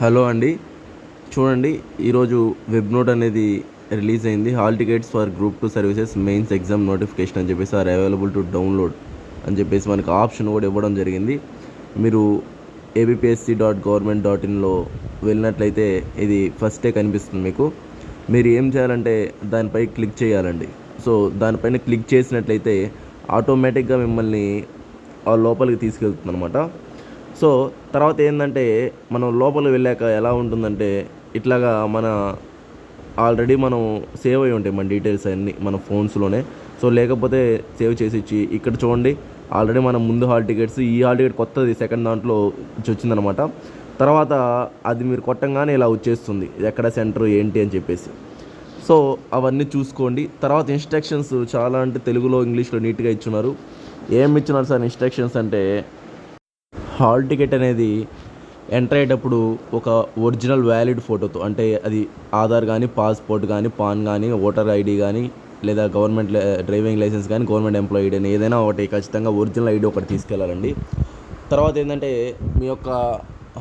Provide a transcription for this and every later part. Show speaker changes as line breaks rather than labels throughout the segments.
Hello అండి. చూడండి, ఈరోజు వెబ్ నోట్ అనేది రిలీజ్ అయింది. Hall tickets for group 2 services mains exam notification అని చెప్పేసి ఆర్ అవైలబుల్ టు డౌన్లోడ్ అని చెప్పేసి మనకు ఆప్షన్ కూడా ఇవ్వడం జరిగింది. మీరు abpsc.government.inలో వెళ్ళినట్లయితే ఇది ఫస్టే కనిపిస్తుంది మీకు. మీరు ఏం చేయాలంటే దానిపై క్లిక్ చేయాలండి. సో దానిపైన క్లిక్ చేసినట్లయితే ఆటోమేటిక్గా మిమ్మల్ని ఆ లోపలికి తీసుకెళ్తుంది అనమాట. సో తర్వాత ఏంటంటే మనం లోపలికి వెళ్ళాక ఎలా ఉంటుందంటే ఇట్లాగా ఆల్రెడీ మనం సేవ్ అయి ఉంటాయి మన డీటెయిల్స్ అన్నీ మన ఫోన్స్లోనే. సో లేకపోతే సేవ్ చేసి ఇచ్చి ఇక్కడ చూడండి, ఆల్రెడీ మనం ముందు హాల్ టికెట్స్, ఈ హాల్ టికెట్ కొత్తది సెకండ్ దాంట్లో వచ్చిందనమాట. తర్వాత అది మీరు కొట్టంగానే ఇలా వచ్చేస్తుంది ఎక్కడ సెంటర్ ఏంటి అని చెప్పేసి. సో అవన్నీ చూసుకోండి. తర్వాత ఇన్స్ట్రక్షన్స్ చాలా అంటే తెలుగులో ఇంగ్లీష్లో నీట్గా ఇచ్చున్నారు. ఏమి ఇచ్చినారు సార్ ఇన్స్ట్రక్షన్స్ అంటే, హాల్ టికెట్ అనేది ఎంటర్ అయ్యేటప్పుడు ఒక ఒరిజినల్ వ్యాలిడ్ ఫోటోతో, అంటే అది ఆధార్ కానీ, పాస్పోర్ట్ కానీ, పాన్ కానీ, ఓటర్ ఐడి కానీ, లేదా గవర్నమెంట్ డ్రైవింగ్ లైసెన్స్ కానీ, గవర్నమెంట్ ఎంప్లాయీ ఐడి అని ఏదైనా ఒకటి ఖచ్చితంగా ఒరిజినల్ ఐడి ఒకటి తీసుకెళ్ళాలండి. తర్వాత ఏంటంటే మీ యొక్క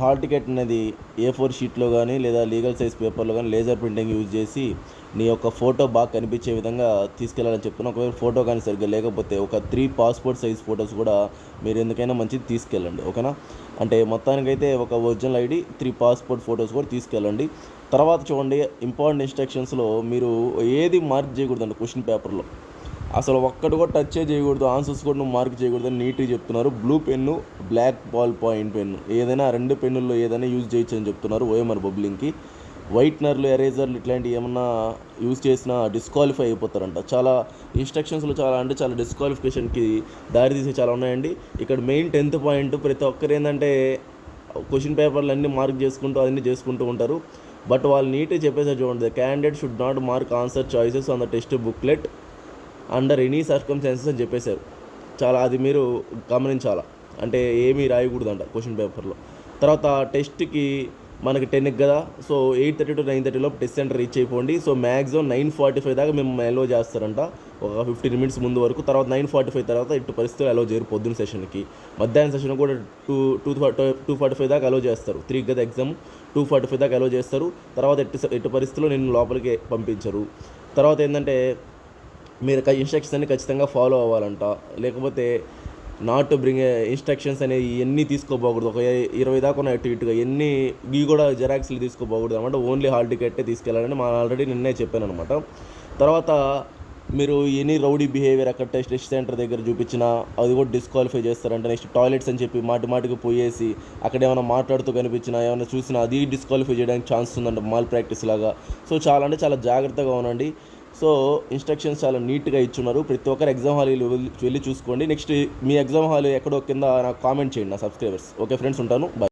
హాల్ టికెట్ అనేది A4 షీట్లో కానీ లేదా లీగల్ సైజ్ పేపర్లో కానీ లేజర్ ప్రింటింగ్ యూజ్ చేసి నీ యొక్క ఫోటో బాగా కనిపించే విధంగా తీసుకెళ్ళాలని చెప్తున్నా. ఒకవేళ ఫోటో కానీ సరిగ్గా లేకపోతే ఒక 3 పాస్పోర్ట్ సైజ్ ఫొటోస్ కూడా మీరు ఎందుకైనా మంచిది తీసుకెళ్ళండి, ఓకేనా. అంటే మొత్తానికైతే ఒక ఒరిజినల్ ఐడి, 3 పాస్పోర్ట్ ఫొటోస్ కూడా తీసుకెళ్ళండి. తర్వాత చూడండి, ఇంపార్టెంట్ ఇన్స్ట్రక్షన్స్లో మీరు ఏది మార్క్ చేయకూడదండి క్వశ్చన్ పేపర్లో. అసలు ఒక్కటి కూడా టచ్ చేయకూడదు, ఆన్సర్స్ కూడా నువ్వు మార్క్ చేయకూడదు అని నీట్గా చెప్తున్నారు. Blue pen, black ball point pen, ఏదైనా 2 పెన్నుల్లో ఏదైనా యూజ్ చేయొచ్చు అని చెప్తున్నారు ఓఎంఆర్ బబ్లింగ్కి. వైట్నర్లు, ఎరేజర్లు ఇట్లాంటివి ఏమన్నా యూజ్ చేసినా డిస్క్వాలిఫై అయిపోతారంట. చాలా ఇన్స్ట్రక్షన్స్లో చాలా డిస్క్వాలిఫికేషన్కి దారి తీసే చాలా ఉన్నాయండి. ఇక్కడ మెయిన్ 10th పాయింట్, ప్రతి ఒక్కరు ఏంటంటే క్వశ్చన్ పేపర్లు అన్నీ మార్క్ చేసుకుంటూ అన్నీ చేసుకుంటూ ఉంటారు. బట్ వాళ్ళు నీట్గా చెప్పేసారు చూడండి, the candidate should not mark answer choices on the text booklet under any circumstances అని చెప్పేశారు. చాలా అది మీరు గమనించాలా, అంటే ఏమీ రాయకూడదంట క్వశ్చన్ పేపర్లో. తర్వాత టెస్ట్కి మనకి 10కి కదా, సో 8:30 to 9:30 లోపు టెస్ట్ సెంటర్ రీచ్ అయిపోండి. సో మ్యాక్సిమం 9:45 దాకా మేము అలో చేస్తారంట, ఒక 15 minutes ముందు వరకు. తర్వాత 9:45 తర్వాత ఇటు పరిస్థితులు అలో చేయరు. పొద్దున్న సెషన్కి, మధ్యాహ్నం సెషన్ కూడా 2:45 దాకా అలో చేస్తారు. 3 కదా ఎగ్జామ్, 2:45 దాకా అలో చేస్తారు. తర్వాత ఎటు పరిస్థితుల్లో నేను లోపలికి పంపించరు. తర్వాత ఏంటంటే మీరు ఇన్స్ట్రక్షన్స్ అన్ని ఖచ్చితంగా ఫాలో అవ్వాలంట. లేకపోతే నాట్ బ్రింగ్ ఇన్స్ట్రక్షన్స్ అనేవి ఎన్ని తీసుకోపోకూడదు. ఒక 20 దాకా ఉన్న ఇటుగా ఎన్ని ఇవి కూడా జెరాక్స్లు తీసుకోపోకూడదు అనమాట. ఓన్లీ హాల్ టికెట్టే తీసుకెళ్ళాలని ఆల్రెడీ నిన్నే చెప్పాను అనమాట. తర్వాత మీరు ఎనీ రౌడీ బిహేవియర్ అక్కడ టెస్ట్ సెంటర్ దగ్గర చూపించినా అది కూడా డిస్క్వాలిఫై చేస్తారంట. నెక్స్ట్ టాయిలెట్స్ అని చెప్పి మాటికి పోయేసి అక్కడ ఏమైనా మాట్లాడుతూ కనిపించినా, ఏమైనా చూసినా అది డిస్క్వాలిఫై చేయడానికి ఛాన్స్ ఉందంట, మాల్ ప్రాక్టీస్ లాగా. సో చాలా జాగ్రత్తగా ఉండండి. సో ఇన్స్ట్రక్షన్స్ చాలా నీట్గా ఇచ్చున్నారు. ప్రతి ఒక్కరు ఎగ్జామ్ హాల్ వెళ్ళి చూసుకోండి. నెక్స్ట్ మీ ఎగ్జామ్ హాల్ ఎక్కడో కింద నాకు కామెంట్ చేయండి, నా సబ్స్క్రైబర్స్. ఓకే ఫ్రెండ్స్, ఉంటాను, బాయ్.